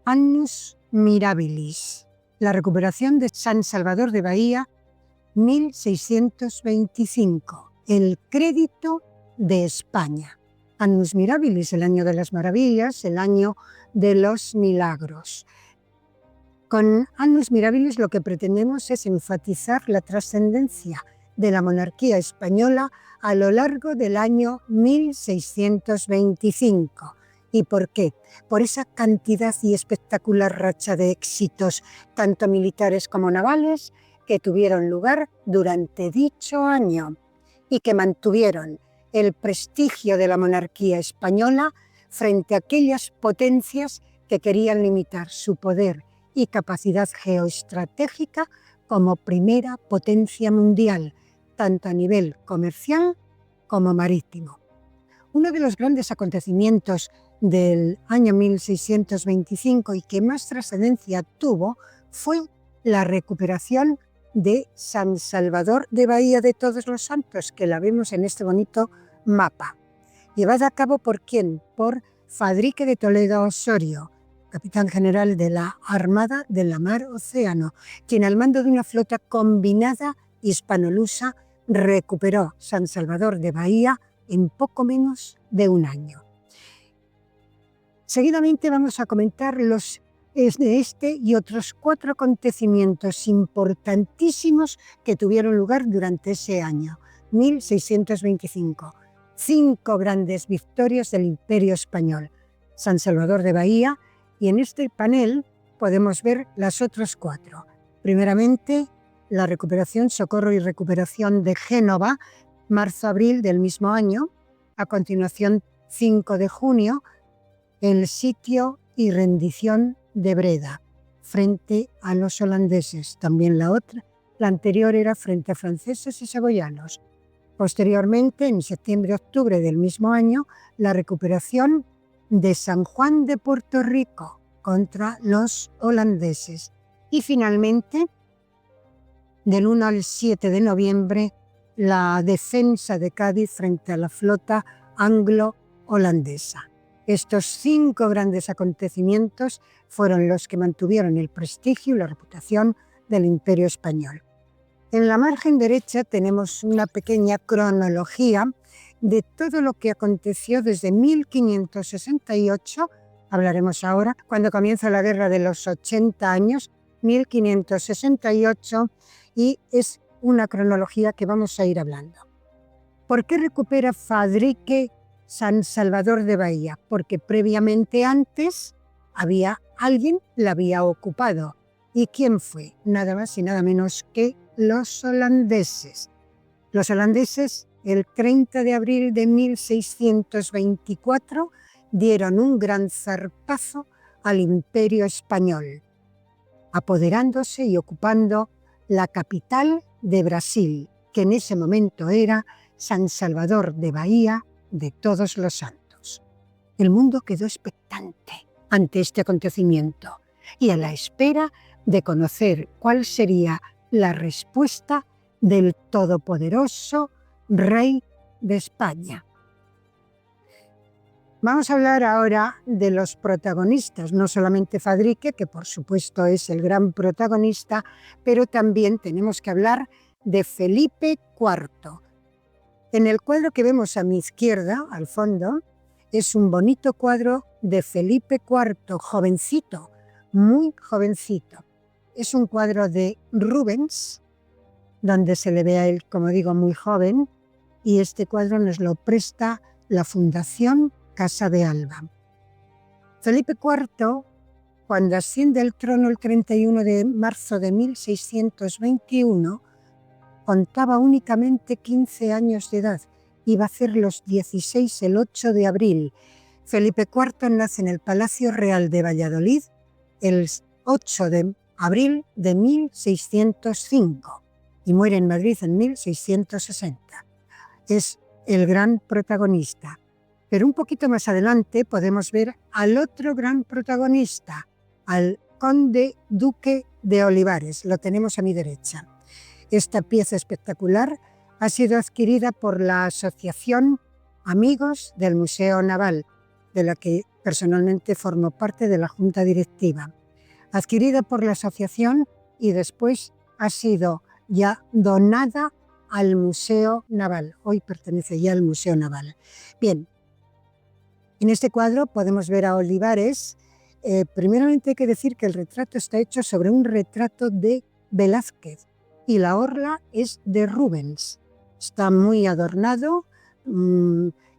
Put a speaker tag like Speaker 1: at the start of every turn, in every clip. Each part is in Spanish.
Speaker 1: Annus Mirabilis, la recuperación de San Salvador de Bahía, 1625, el crédito de España. Annus Mirabilis, el año de las maravillas, el año de los milagros. Con Annus Mirabilis lo que pretendemos es enfatizar la trascendencia de la monarquía española a lo largo del año 1625. ¿Y por qué? Por esa cantidad y espectacular racha de éxitos, tanto militares como navales, que tuvieron lugar durante dicho año y que mantuvieron el prestigio de la monarquía española frente a aquellas potencias que querían limitar su poder y capacidad geoestratégica como primera potencia mundial, tanto a nivel comercial como marítimo. Uno de los grandes acontecimientos del año 1625 y que más trascendencia tuvo fue la recuperación de San Salvador de Bahía de Todos los Santos, que la vemos en este bonito mapa. Llevada a cabo ¿por quién? Por Fadrique de Toledo Osorio, capitán general de la Armada de la Mar Océano, quien al mando de una flota combinada hispano-lusa recuperó San Salvador de Bahía en poco menos de un año. Seguidamente vamos a comentar los de este y otros 4 acontecimientos importantísimos que tuvieron lugar durante ese año, 1625. 5 grandes victorias del Imperio Español, San Salvador de Bahía, y en este panel podemos ver las otras 4. Primeramente, la recuperación, socorro y recuperación de Génova, marzo-abril del mismo año. A continuación, 5 de junio, el sitio y rendición de Breda frente a los holandeses. También la anterior era frente a franceses y segovianos. Posteriormente, en septiembre-octubre del mismo año, la recuperación de San Juan de Puerto Rico contra los holandeses. Y finalmente, del 1 al 7 de noviembre, la defensa de Cádiz frente a la flota anglo-holandesa. Estos 5 grandes acontecimientos fueron los que mantuvieron el prestigio y la reputación del Imperio Español. En la margen derecha tenemos una pequeña cronología de todo lo que aconteció desde 1568, hablaremos ahora, cuando comienza la Guerra de los 80 años, 1568, y es una cronología que vamos a ir hablando. ¿Por qué recupera Fadrique San Salvador de Bahía? Porque previamente antes alguien la había ocupado. ¿Y quién fue? Nada más y nada menos que los holandeses. Los holandeses, el 30 de abril de 1624, dieron un gran zarpazo al Imperio Español, apoderándose y ocupando la capital de Brasil, que en ese momento era San Salvador de Bahía de Todos los Santos. El mundo quedó expectante ante este acontecimiento y a la espera de conocer cuál sería la respuesta del todopoderoso rey de España. Vamos a hablar ahora de los protagonistas, no solamente Fadrique, que por supuesto es el gran protagonista, pero también tenemos que hablar de Felipe IV. En el cuadro que vemos a mi izquierda, al fondo, es un bonito cuadro de Felipe IV, jovencito, muy jovencito. Es un cuadro de Rubens, donde se le ve a él, como digo, muy joven, y este cuadro nos lo presta la Fundación Casa de Alba. Felipe IV, cuando asciende al trono el 31 de marzo de 1621, contaba únicamente 15 años de edad. Iba a hacer los 16 el 8 de abril. Felipe IV nace en el Palacio Real de Valladolid el 8 de abril de 1605 y muere en Madrid en 1660. Es el gran protagonista. Pero un poquito más adelante podemos ver al otro gran protagonista, al conde duque de Olivares. Lo tenemos a mi derecha. Esta pieza espectacular ha sido adquirida por la Asociación Amigos del Museo Naval, de la que Personalmente formó parte de la junta directiva, adquirida por la asociación y después ha sido ya donada al Museo Naval. Hoy pertenece ya al Museo Naval. Bien, en este cuadro podemos ver a Olivares. Primeramente hay que decir que el retrato está hecho sobre un retrato de Velázquez y la orla es de Rubens. Está muy adornado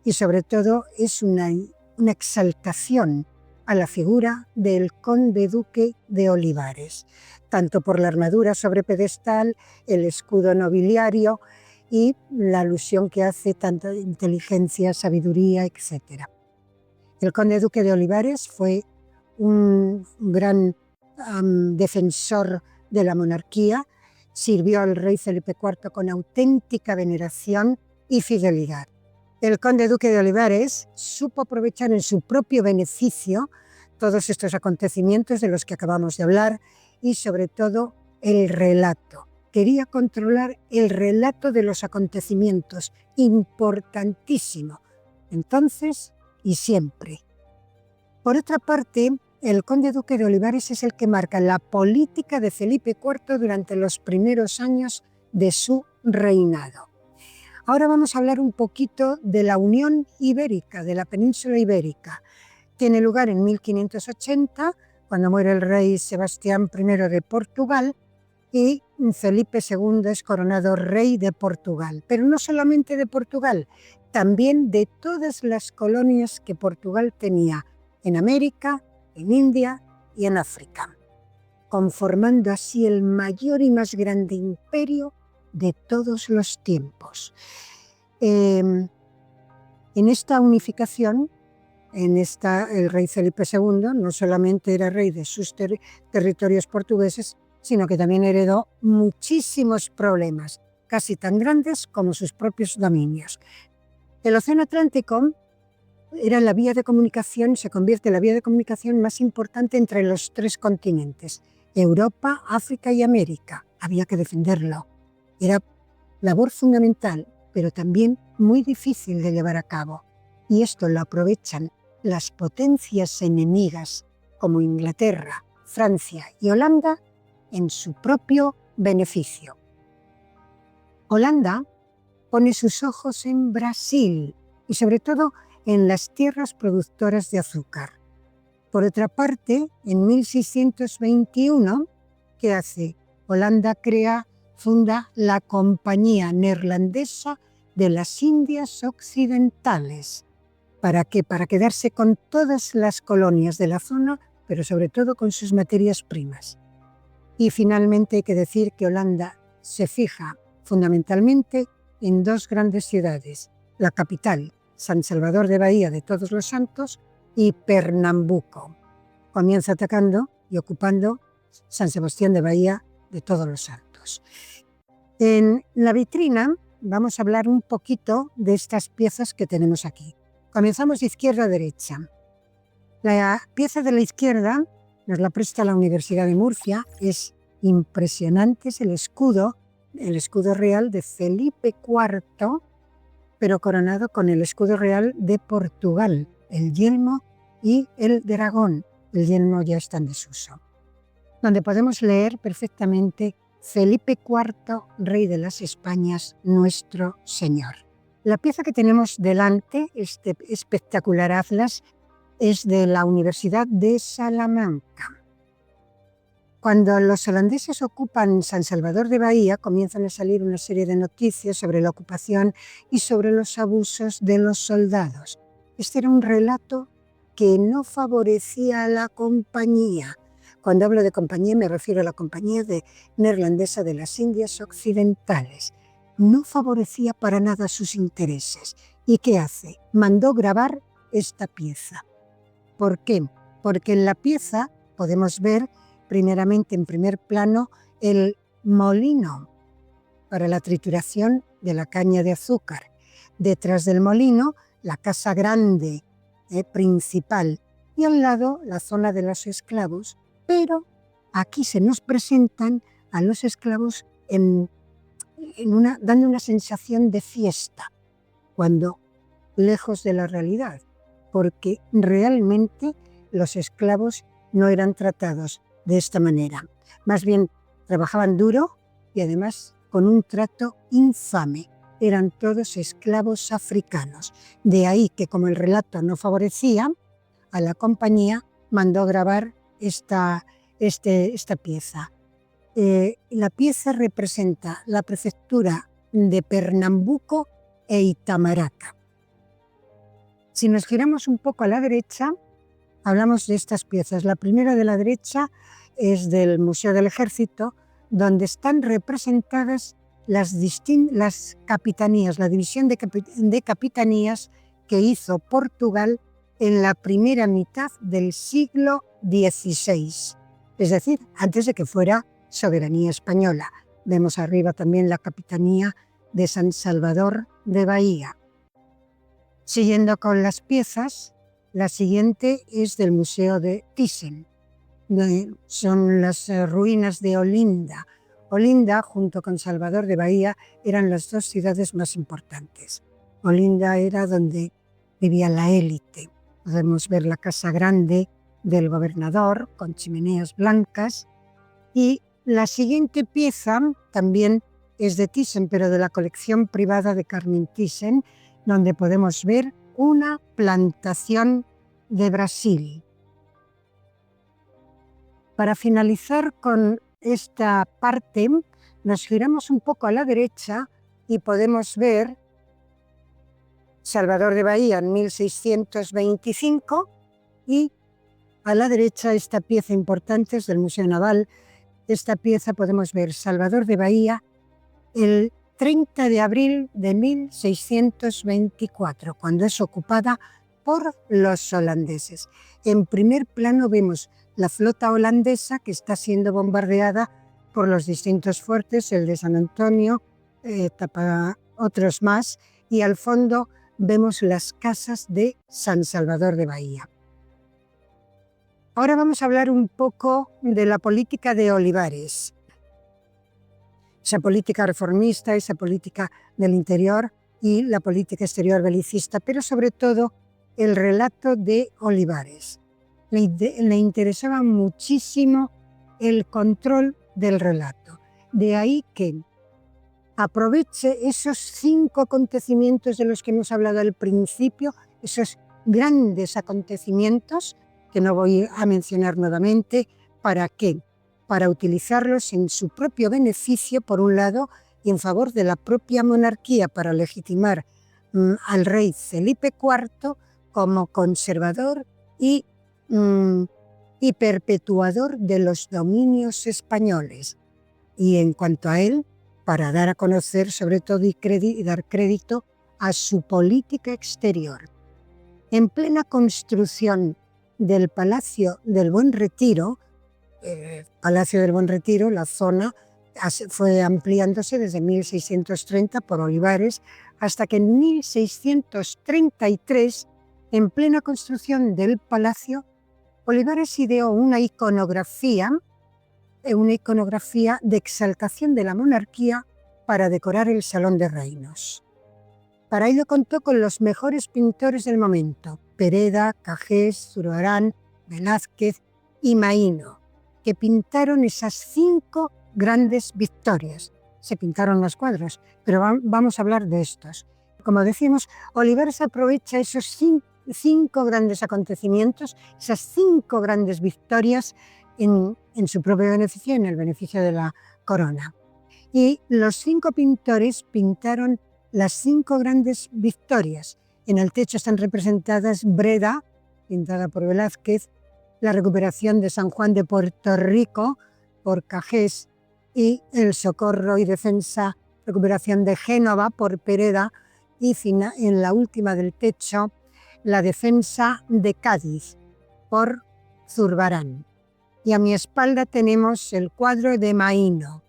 Speaker 1: y sobre todo es una exaltación a la figura del conde duque de Olivares, tanto por la armadura sobre pedestal, el escudo nobiliario y la alusión que hace tanto de inteligencia, sabiduría, etc. El conde duque de Olivares fue un gran defensor de la monarquía, sirvió al rey Felipe IV con auténtica veneración y fidelidad. El conde duque de Olivares supo aprovechar en su propio beneficio todos estos acontecimientos de los que acabamos de hablar y sobre todo el relato. Quería controlar el relato de los acontecimientos, importantísimo, entonces y siempre. Por otra parte, el conde duque de Olivares es el que marca la política de Felipe IV durante los primeros años de su reinado. Ahora vamos a hablar un poquito de la Unión Ibérica, de la península ibérica. Tiene lugar en 1580, cuando muere el rey Sebastián I de Portugal, y Felipe II es coronado rey de Portugal. Pero no solamente de Portugal, también de todas las colonias que Portugal tenía en América, en India y en África, conformando así el mayor y más grande imperio de todos los tiempos. En esta unificación, el rey Felipe II no solamente era rey de sus territorios portugueses, sino que también heredó muchísimos problemas, casi tan grandes como sus propios dominios. El Océano Atlántico era la vía de comunicación, se convierte en la vía de comunicación más importante entre los tres continentes, Europa, África y América. Había que defenderlo. Era labor fundamental, pero también muy difícil de llevar a cabo. Y esto lo aprovechan las potencias enemigas como Inglaterra, Francia y Holanda en su propio beneficio. Holanda pone sus ojos en Brasil y sobre todo en las tierras productoras de azúcar. Por otra parte, en 1621, ¿qué hace? Holanda funda la Compañía Neerlandesa de las Indias Occidentales. ¿Para qué? Para quedarse con todas las colonias de la zona, pero sobre todo con sus materias primas. Y finalmente hay que decir que Holanda se fija fundamentalmente en dos grandes ciudades, la capital, San Salvador de Bahía de Todos los Santos, y Pernambuco. Comienza atacando y ocupando San Sebastián de Bahía de Todos los Santos. En la vitrina vamos a hablar un poquito de estas piezas que tenemos aquí. Comenzamos de izquierda a derecha. La pieza de la izquierda nos la presta la Universidad de Murcia, es impresionante, es el escudo real de Felipe IV, pero coronado con el escudo real de Portugal, el yelmo y el dragón. El yelmo ya está en desuso. Donde podemos leer perfectamente Felipe IV, rey de las Españas, nuestro Señor. La pieza que tenemos delante, este espectacular atlas, es de la Universidad de Salamanca. Cuando los holandeses ocupan San Salvador de Bahía, comienzan a salir una serie de noticias sobre la ocupación y sobre los abusos de los soldados. Este era un relato que no favorecía a la compañía. Cuando hablo de compañía me refiero a la Compañía Neerlandesa de las Indias Occidentales. No favorecía para nada sus intereses. ¿Y qué hace? Mandó grabar esta pieza. ¿Por qué? Porque en la pieza podemos ver primeramente en primer plano el molino para la trituración de la caña de azúcar. Detrás del molino la casa grande principal y al lado la zona de los esclavos, pero aquí se nos presentan a los esclavos dando una sensación de fiesta, cuando lejos de la realidad, porque realmente los esclavos no eran tratados de esta manera. Más bien trabajaban duro y además con un trato infame. Eran todos esclavos africanos. De ahí que, como el relato no favorecía a la compañía, mandó grabar esta pieza. La pieza representa la prefectura de Pernambuco e Itamarata. Si nos giramos un poco a la derecha, hablamos de estas piezas. La primera de la derecha es del Museo del Ejército, donde están representadas las capitanías, la división de capitanías que hizo Portugal en la primera mitad del siglo XVI, es decir, antes de que fuera soberanía española. Vemos arriba también la capitanía de San Salvador de Bahía. Siguiendo con las piezas, la siguiente es del Museo de Thyssen. Son las ruinas de Olinda. Olinda, junto con Salvador de Bahía, eran las dos ciudades más importantes. Olinda era donde vivía la élite. Podemos ver la casa grande del gobernador, con chimeneas blancas. Y la siguiente pieza también es de Thyssen, pero de la colección privada de Carmen Thyssen, donde podemos ver una plantación de Brasil. Para finalizar con esta parte, nos giramos un poco a la derecha y podemos ver Salvador de Bahía en 1625 y a la derecha esta pieza importante es del Museo Naval. Esta pieza podemos ver Salvador de Bahía el 30 de abril de 1624, cuando es ocupada por los holandeses. En primer plano vemos la flota holandesa que está siendo bombardeada por los distintos fuertes, el de San Antonio, otros más, y al fondo vemos las casas de San Salvador de Bahía. Ahora vamos a hablar un poco de la política de Olivares. Esa política reformista, esa política del interior y la política exterior belicista, pero sobre todo el relato de Olivares. Le interesaba muchísimo el control del relato. De ahí que aproveche esos 5 acontecimientos de los que hemos hablado al principio, esos grandes acontecimientos, que no voy a mencionar nuevamente. ¿Para qué? Para utilizarlos en su propio beneficio, por un lado, y en favor de la propia monarquía, para legitimar al rey Felipe IV como conservador y perpetuador de los dominios españoles. Y en cuanto a él, para dar a conocer sobre todo y dar crédito a su política exterior. En plena construcción del Palacio del Buen Retiro, la zona fue ampliándose desde 1630 por Olivares hasta que en 1633, en plena construcción del palacio, Olivares ideó una iconografía de exaltación de la monarquía para decorar el Salón de Reinos. Para ello contó con los mejores pintores del momento, Pereda, Cajés, Zurbarán, Velázquez y Maíno, que pintaron esas 5 grandes victorias. Se pintaron los cuadros, pero vamos a hablar de estos. Como decimos, Olivares aprovecha esos 5 grandes acontecimientos, esas 5 grandes victorias en su propio beneficio, en el beneficio de la corona. Y los 5 pintores pintaron las 5 grandes victorias. En el techo están representadas Breda, pintada por Velázquez, la recuperación de San Juan de Puerto Rico por Cajés y el socorro y defensa, recuperación de Génova por Pereda y en la última del techo, la defensa de Cádiz por Zurbarán. Y a mi espalda tenemos el cuadro de Maíno,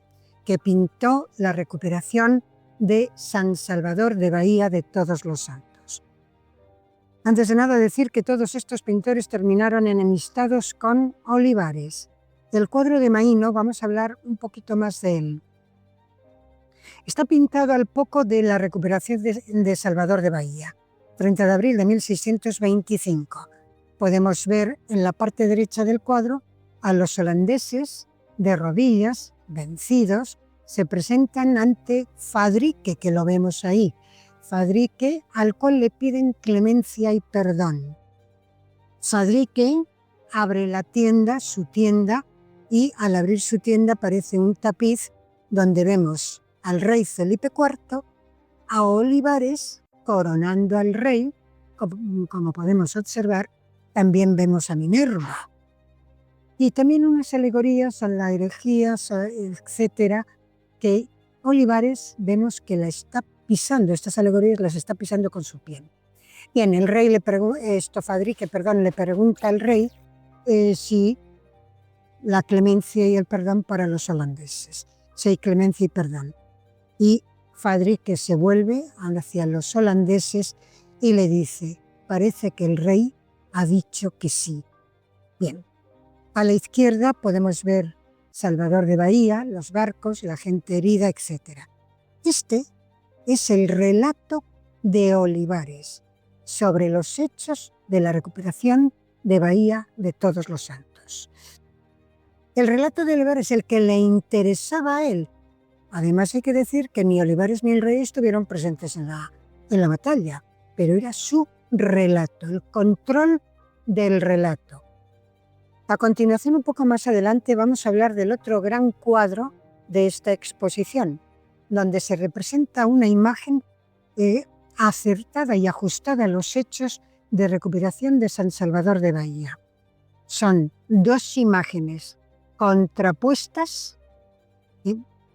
Speaker 1: que pintó la recuperación de San Salvador de Bahía de Todos los Santos. Antes de nada decir que todos estos pintores terminaron enemistados con Olivares. Del cuadro de Maíno vamos a hablar un poquito más de él. Está pintado al poco de la recuperación de Salvador de Bahía. 30 de abril de 1625. Podemos ver en la parte derecha del cuadro a los holandeses de rodillas, vencidos, se presentan ante Fadrique, que lo vemos ahí. Fadrique, al cual le piden clemencia y perdón. Fadrique abre la tienda, su tienda, y al abrir su tienda aparece un tapiz donde vemos al rey Felipe IV, a Olivares coronando al rey, como podemos observar, también vemos a Minerva. Y también unas alegorías a la herejía, etcétera, que Olivares vemos que la está pisando, estas alegorías las está pisando con su pie. Bien, el rey Fadrique, le pregunta al rey si la clemencia y el perdón para los holandeses, si hay clemencia y perdón. Y Fadrique se vuelve hacia los holandeses y le dice, parece que el rey ha dicho que sí. Bien, a la izquierda podemos ver Salvador de Bahía, los barcos, la gente herida, etc. Este es el relato de Olivares sobre los hechos de la recuperación de Bahía de Todos los Santos. El relato de Olivares es el que le interesaba a él. Además hay que decir que ni Olivares ni el rey estuvieron presentes en la batalla, pero era su relato, el control del relato. A continuación, un poco más adelante, vamos a hablar del otro gran cuadro de esta exposición, donde se representa una imagen acertada y ajustada a los hechos de recuperación de San Salvador de Bahía. Son dos imágenes contrapuestas,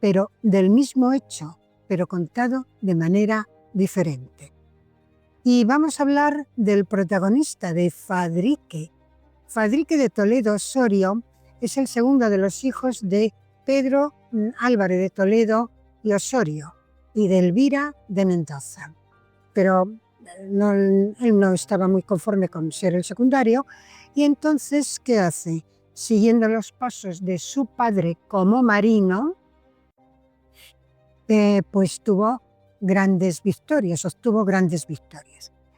Speaker 1: pero del mismo hecho, pero contado de manera diferente. Y vamos a hablar del protagonista, de Fadrique. Fadrique de Toledo Osorio es el segundo de los hijos de Pedro Álvarez de Toledo y Osorio y de Elvira de Mendoza. Pero él no estaba muy conforme con ser el secundario y entonces, ¿qué hace? Siguiendo los pasos de su padre como marino, pues obtuvo grandes victorias.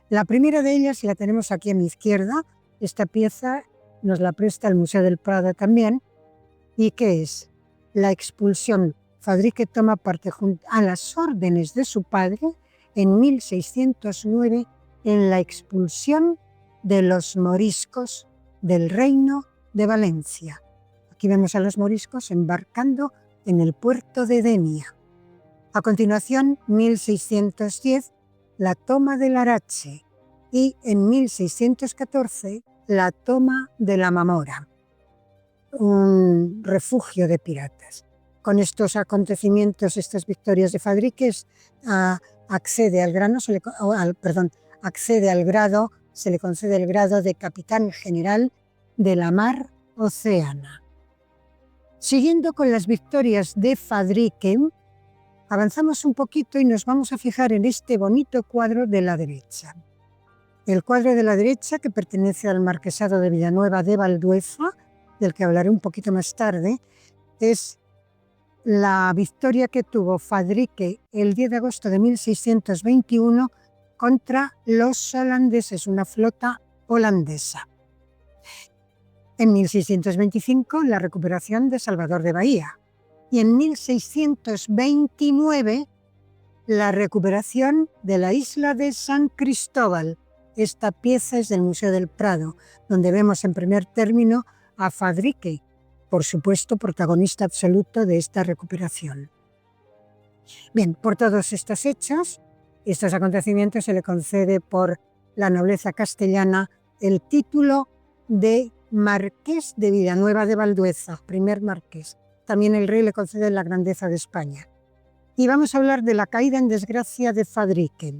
Speaker 1: La primera de ellas la tenemos aquí a mi izquierda. Esta pieza nos la presta el Museo del Prado también. ¿Y qué es? La expulsión. Fadrique toma parte a las órdenes de su padre en 1609 en la expulsión de los moriscos del reino de Valencia. Aquí vemos a los moriscos embarcando en el puerto de Denia. A continuación, 1610, la toma de Larache y en 1614 la toma de la Mamora, un refugio de piratas. Con estos acontecimientos, estas victorias de Fadrique, accede al grado, se le concede el grado de capitán general de la mar Océana. Siguiendo con las victorias de Fadrique, avanzamos un poquito y nos vamos a fijar en este bonito cuadro de la derecha. El cuadro de la derecha, que pertenece al marquesado de Villanueva de Valdueza, del que hablaré un poquito más tarde, es la victoria que tuvo Fadrique el 10 de agosto de 1621 contra los holandeses, una flota holandesa. En 1625, la recuperación de Salvador de Bahía. Y en 1629, la recuperación de la isla de San Cristóbal. Esta pieza es del Museo del Prado, donde vemos en primer término a Fadrique, por supuesto protagonista absoluto de esta recuperación. Bien, por todos estos hechos, estos acontecimientos, se le concede por la nobleza castellana el título de Marqués de Villanueva de Valdueza, primer marqués. También el rey le concede la grandeza de España. Y vamos a hablar de la caída en desgracia de Fadrique.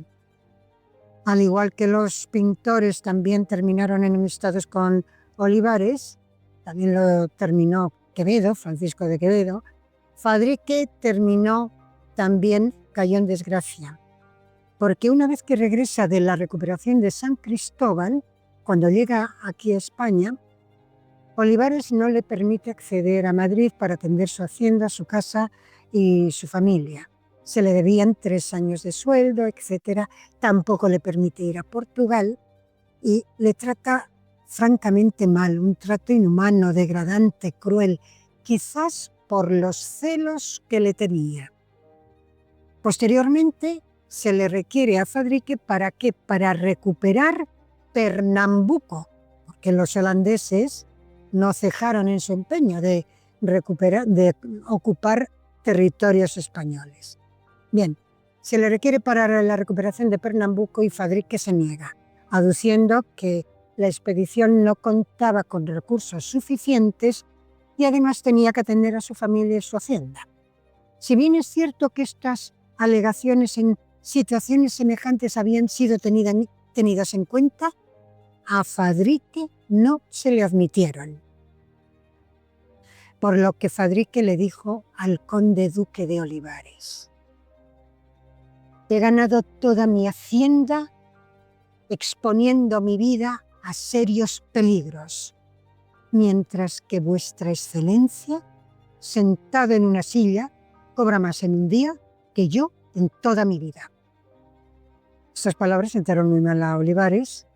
Speaker 1: Al igual que los pintores también terminaron enemistados con Olivares, también lo terminó Quevedo, Francisco de Quevedo, Fadrique cayó en desgracia. Porque una vez que regresa de la recuperación de San Cristóbal, cuando llega aquí a España, Olivares no le permite acceder a Madrid para atender su hacienda, su casa y su familia. se le debían 3 años de sueldo, etc. Tampoco le permite ir a Portugal y le trata francamente mal, un trato inhumano, degradante, cruel, quizás por los celos que le tenía. Posteriormente se le requiere a Fadrique ¿para qué? Para recuperar Pernambuco, porque los holandeses no cejaron en su empeño de ocupar territorios españoles. Bien, se le requiere para la recuperación de Pernambuco y Fadrique se niega, aduciendo que la expedición no contaba con recursos suficientes y además tenía que atender a su familia y su hacienda. Si bien es cierto que estas alegaciones en situaciones semejantes habían sido tenidas en cuenta, a Fadrique no se le admitieron. Por lo que Fadrique le dijo al conde duque de Olivares: he ganado toda mi hacienda exponiendo mi vida a serios peligros, mientras que vuestra excelencia, sentado en una silla, cobra más en un día que yo en toda mi vida. Estas palabras sentaron muy mal a Olivares,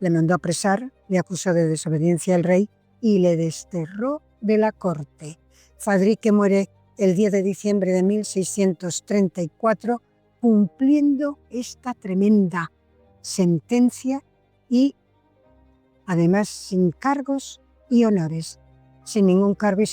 Speaker 1: le mandó apresar, le acusó de desobediencia al rey y le desterró de la corte. Fadrique muere el 10 de diciembre de 1634, cumpliendo esta tremenda sentencia y además sin cargos y honores, sin ningún cargo y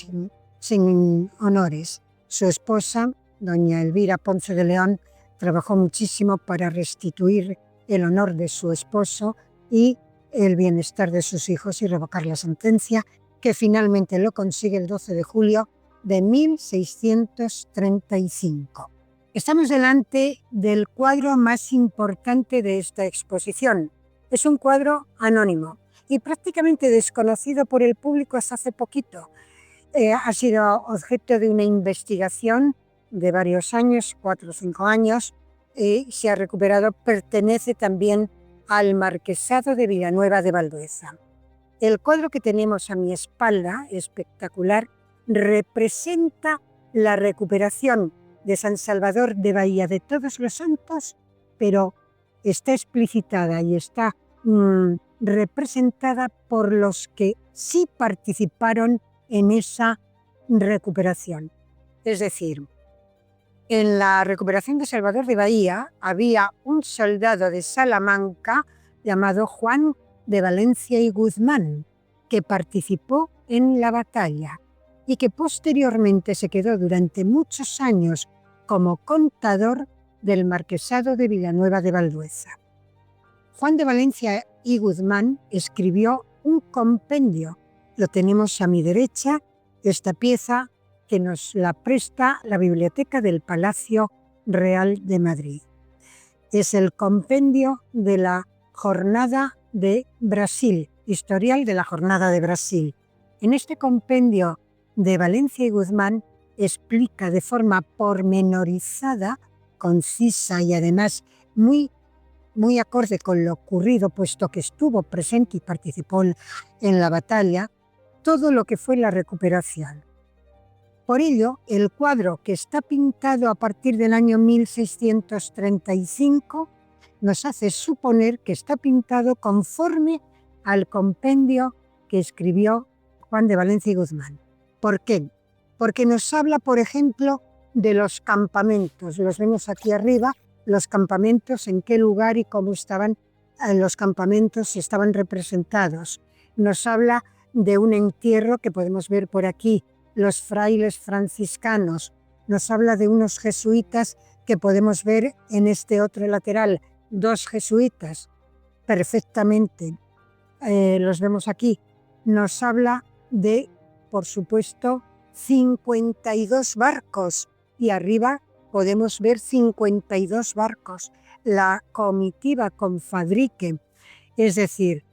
Speaker 1: sin honores. Su esposa, doña Elvira Ponce de León, trabajó muchísimo para restituir el honor de su esposo y el bienestar de sus hijos y revocar la sentencia, que finalmente lo consigue el 12 de julio de 1635. Estamos delante del cuadro más importante de esta exposición. Es un cuadro anónimo y prácticamente desconocido por el público hasta hace poquito. Ha sido objeto de una investigación de varios años, 4 o 5 años, y se ha recuperado. Pertenece también al Marquesado de Villanueva de Valdueza. El cuadro que tenemos a mi espalda, espectacular, representa la recuperación de San Salvador de Bahía de Todos los Santos, pero está explicitada y está representada por los que sí participaron en esa recuperación. Es decir, en la recuperación de Salvador de Bahía había un soldado de Salamanca llamado Juan de Valencia y Guzmán, que participó en la batalla y que posteriormente se quedó durante muchos años como contador del Marquesado de Villanueva de Valdueza. Juan de Valencia y Guzmán escribió un compendio. Lo tenemos a mi derecha, esta pieza que nos la presta la Biblioteca del Palacio Real de Madrid. Es el compendio de la Jornada de Brasil, historial de la Jornada de Brasil. En este compendio de Valencia y Guzmán explica de forma pormenorizada, concisa y además muy acorde con lo ocurrido, puesto que estuvo presente y participó en la batalla, todo lo que fue la recuperación. Por ello, el cuadro, que está pintado a partir del año 1635, nos hace suponer que está pintado conforme al compendio que escribió Juan de Valencia y Guzmán. ¿Por qué? Porque nos habla, por ejemplo, de los campamentos. Los vemos aquí arriba, los campamentos, en qué lugar y cómo estaban los campamentos, estaban representados. Nos habla de un entierro que podemos ver por aquí, los frailes franciscanos. Nos habla de unos jesuitas que podemos ver en este otro lateral, 2 jesuitas, perfectamente. Los vemos aquí. Nos habla de, por supuesto, 52 barcos y arriba podemos ver 52 barcos, la comitiva con Fadrique. Es decir,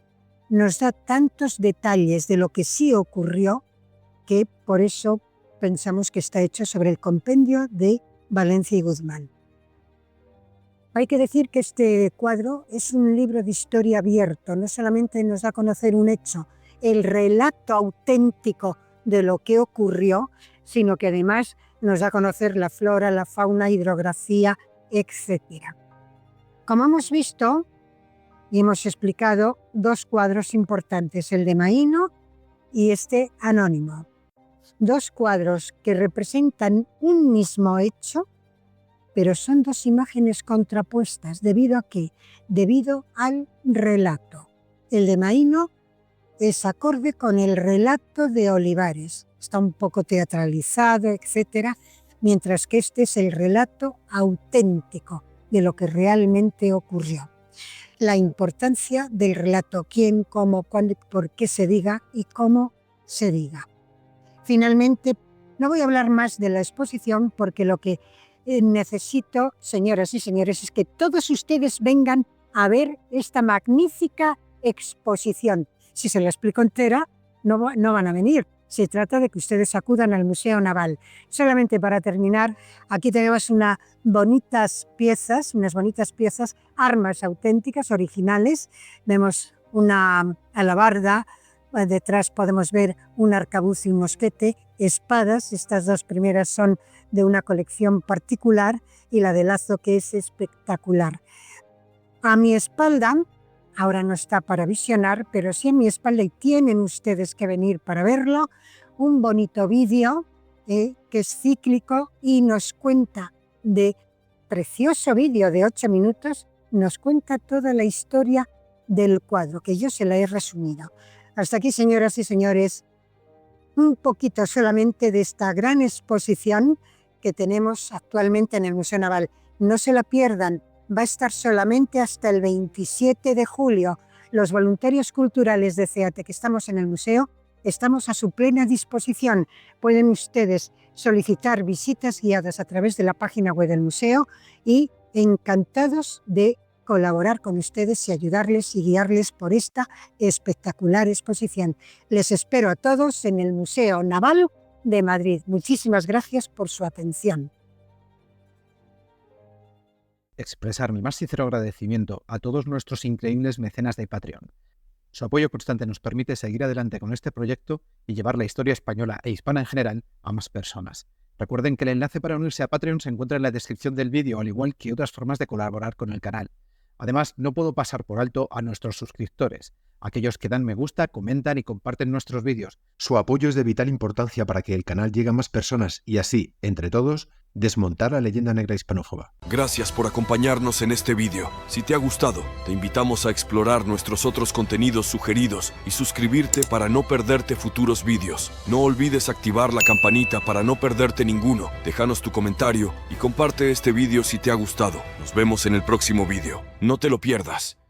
Speaker 1: nos da tantos detalles de lo que sí ocurrió que por eso pensamos que está hecho sobre el compendio de Valencia y Guzmán. Hay que decir que este cuadro es un libro de historia abierto, no solamente nos da a conocer un hecho, el relato auténtico de lo que ocurrió, sino que además nos da a conocer la flora, la fauna, hidrografía, etc. Como hemos visto y hemos explicado, dos cuadros importantes, el de Maíno y este anónimo. Dos cuadros que representan un mismo hecho, pero son dos imágenes contrapuestas. ¿Debido a qué? Debido al relato. El de Maíno es acorde con el relato de Olivares. Está un poco teatralizado, etc. Mientras que este es el relato auténtico de lo que realmente ocurrió. La importancia del relato, quién, cómo, cuándo, por qué se diga y cómo se diga. Finalmente, no voy a hablar más de la exposición porque lo que necesito, señoras y señores, es que todos ustedes vengan a ver esta magnífica exposición. Si se la explico entera, no van a venir. Se trata de que ustedes acudan al Museo Naval. Solamente para terminar, aquí tenemos unas bonitas piezas, armas auténticas, originales. Vemos una alabarda, detrás podemos ver un arcabuz y un mosquete, espadas. Estas dos primeras son de una colección particular y la de Lazo, que es espectacular. A mi espalda, ahora no está para visionar, pero sí a mi espalda, y tienen ustedes que venir para verlo, un bonito vídeo que es cíclico y nos cuenta, precioso vídeo de 8 minutos, nos cuenta toda la historia del cuadro, que yo se la he resumido. Hasta aquí, señoras y señores, un poquito solamente de esta gran exposición que tenemos actualmente en el Museo Naval. No se la pierdan, va a estar solamente hasta el 27 de julio. Los voluntarios culturales de CEATE que estamos en el museo, estamos a su plena disposición. Pueden ustedes solicitar visitas guiadas a través de la página web del museo y encantados de colaborar con ustedes y ayudarles y guiarles por esta espectacular exposición. Les espero a todos en el Museo Naval de Madrid. Muchísimas gracias por su atención.
Speaker 2: Expresar mi más sincero agradecimiento a todos nuestros increíbles mecenas de Patreon. Su apoyo constante nos permite seguir adelante con este proyecto y llevar la historia española e hispana en general a más personas. Recuerden que el enlace para unirse a Patreon se encuentra en la descripción del vídeo, al igual que otras formas de colaborar con el canal. Además, no puedo pasar por alto a nuestros suscriptores, aquellos que dan me gusta, comentan y comparten nuestros vídeos.
Speaker 3: Su apoyo es de vital importancia para que el canal llegue a más personas y así, entre todos, desmontar la leyenda negra hispanófoba.
Speaker 4: Gracias por acompañarnos en este vídeo. Si te ha gustado, te invitamos a explorar nuestros otros contenidos sugeridos y suscribirte para no perderte futuros vídeos. No olvides activar la campanita para no perderte ninguno. Déjanos tu comentario y comparte este vídeo si te ha gustado. Nos vemos en el próximo vídeo. No te lo pierdas.